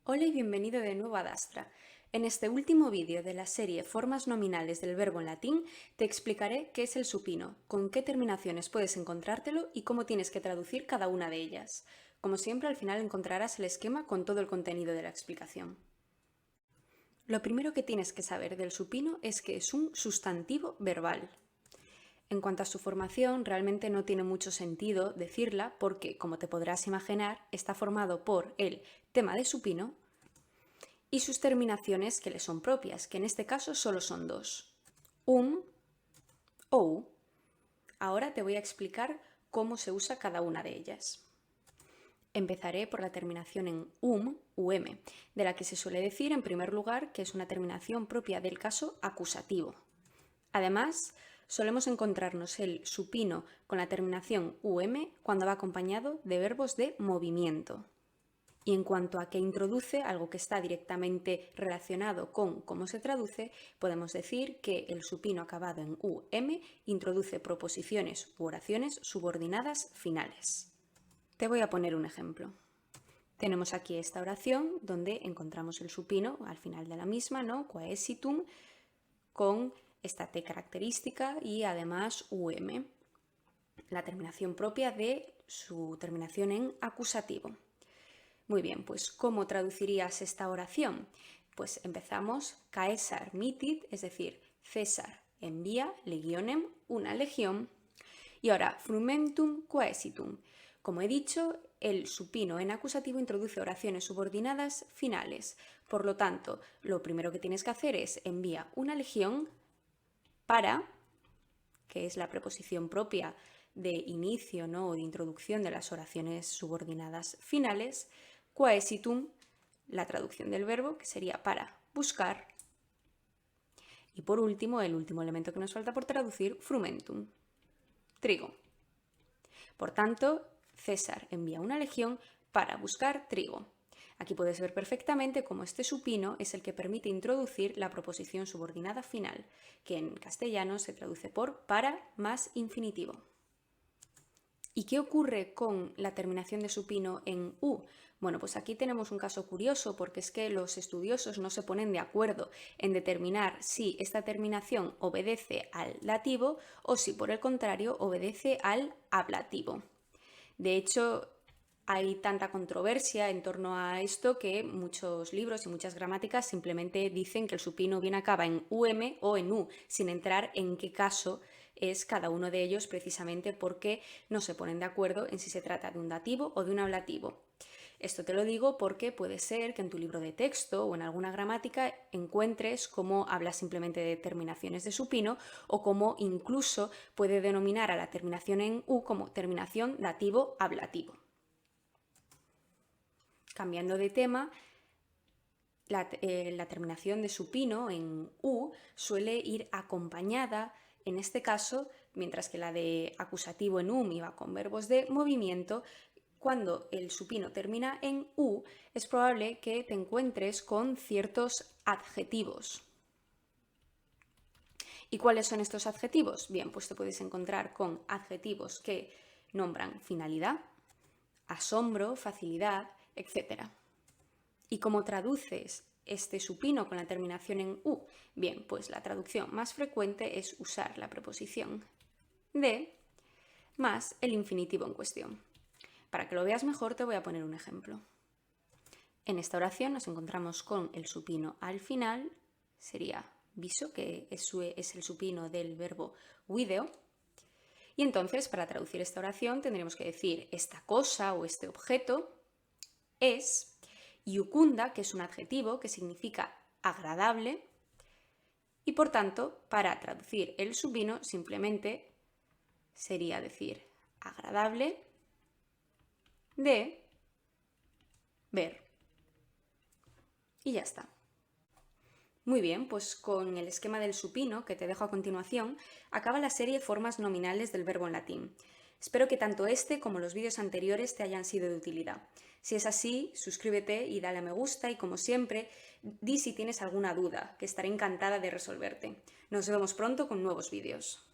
Hola y bienvenido de nuevo a Dastra. En este último vídeo de la serie Formas nominales del verbo en latín, te explicaré qué es el supino, con qué terminaciones puedes encontrártelo y cómo tienes que traducir cada una de ellas. Como siempre, al final encontrarás el esquema con todo el contenido de la explicación. Lo primero que tienes que saber del supino es que es un sustantivo verbal. En cuanto a su formación, realmente no tiene mucho sentido decirla porque, como te podrás imaginar, está formado por el tema de supino y sus terminaciones que le son propias, que en este caso solo son dos, o u. Ahora te voy a explicar cómo se usa cada una de ellas. Empezaré por la terminación en um, de la que se suele decir en primer lugar que es una terminación propia del caso acusativo. Además, solemos encontrarnos el supino con la terminación cuando va acompañado de verbos de movimiento. Y en cuanto a qué introduce, algo que está directamente relacionado con cómo se traduce, podemos decir que el supino acabado en introduce proposiciones u oraciones subordinadas finales. Te voy a poner un ejemplo. Tenemos aquí esta oración donde encontramos el supino al final de la misma, ¿no? Quaesitum, con esta T característica y además la terminación propia de su terminación en acusativo. Muy bien, pues ¿cómo traducirías esta oración? Pues empezamos, Caesar mitit, es decir, César envía legionem, una legión. Y ahora, frumentum quaesitum. Como he dicho, el supino en acusativo introduce oraciones subordinadas finales. Por lo tanto, lo primero que tienes que hacer es envía una legión para, que es la preposición propia de inicio, ¿no? O de introducción de las oraciones subordinadas finales, quaesitum, la traducción del verbo, que sería para buscar. Y por último, el último elemento que nos falta por traducir, frumentum, trigo. Por tanto, César envía una legión para buscar trigo. Aquí puedes ver perfectamente cómo este supino es el que permite introducir la proposición subordinada final, que en castellano se traduce por para más infinitivo. ¿Y qué ocurre con la terminación de supino en u? Bueno, pues aquí tenemos un caso curioso porque es que los estudiosos no se ponen de acuerdo en determinar si esta terminación obedece al dativo o si por el contrario obedece al ablativo. De hecho, hay tanta controversia en torno a esto que muchos libros y muchas gramáticas simplemente dicen que el supino bien acaba en o en u, sin entrar en qué caso es cada uno de ellos, precisamente porque no se ponen de acuerdo en si se trata de un dativo o de un ablativo. Esto te lo digo porque puede ser que en tu libro de texto o en alguna gramática encuentres cómo habla simplemente de terminaciones de supino o cómo incluso puede denominar a la terminación en u como terminación dativo-ablativo. Cambiando de tema, la terminación de supino en u suele ir acompañada, en este caso, mientras que la de acusativo en iba con verbos de movimiento, cuando el supino termina en u, es probable que te encuentres con ciertos adjetivos. ¿Y cuáles son estos adjetivos? Bien, pues te puedes encontrar con adjetivos que nombran finalidad, asombro, facilidad, etc. ¿Y cómo traduces este supino con la terminación en u? Bien, pues la traducción más frecuente es usar la preposición de más el infinitivo en cuestión. Para que lo veas mejor te voy a poner un ejemplo. En esta oración nos encontramos con el supino al final, sería viso, que es el supino del verbo video. Y entonces, para traducir esta oración, tendremos que decir esta cosa o este objeto es iucunda, que es un adjetivo que significa agradable, y por tanto, para traducir el supino simplemente sería decir agradable de ver. Y ya está. Muy bien, pues con el esquema del supino que te dejo a continuación, acaba la serie Formas nominales del verbo en latín. Espero que tanto este como los vídeos anteriores te hayan sido de utilidad. Si es así, suscríbete y dale a me gusta y, como siempre, di si tienes alguna duda, que estaré encantada de resolverte. Nos vemos pronto con nuevos vídeos.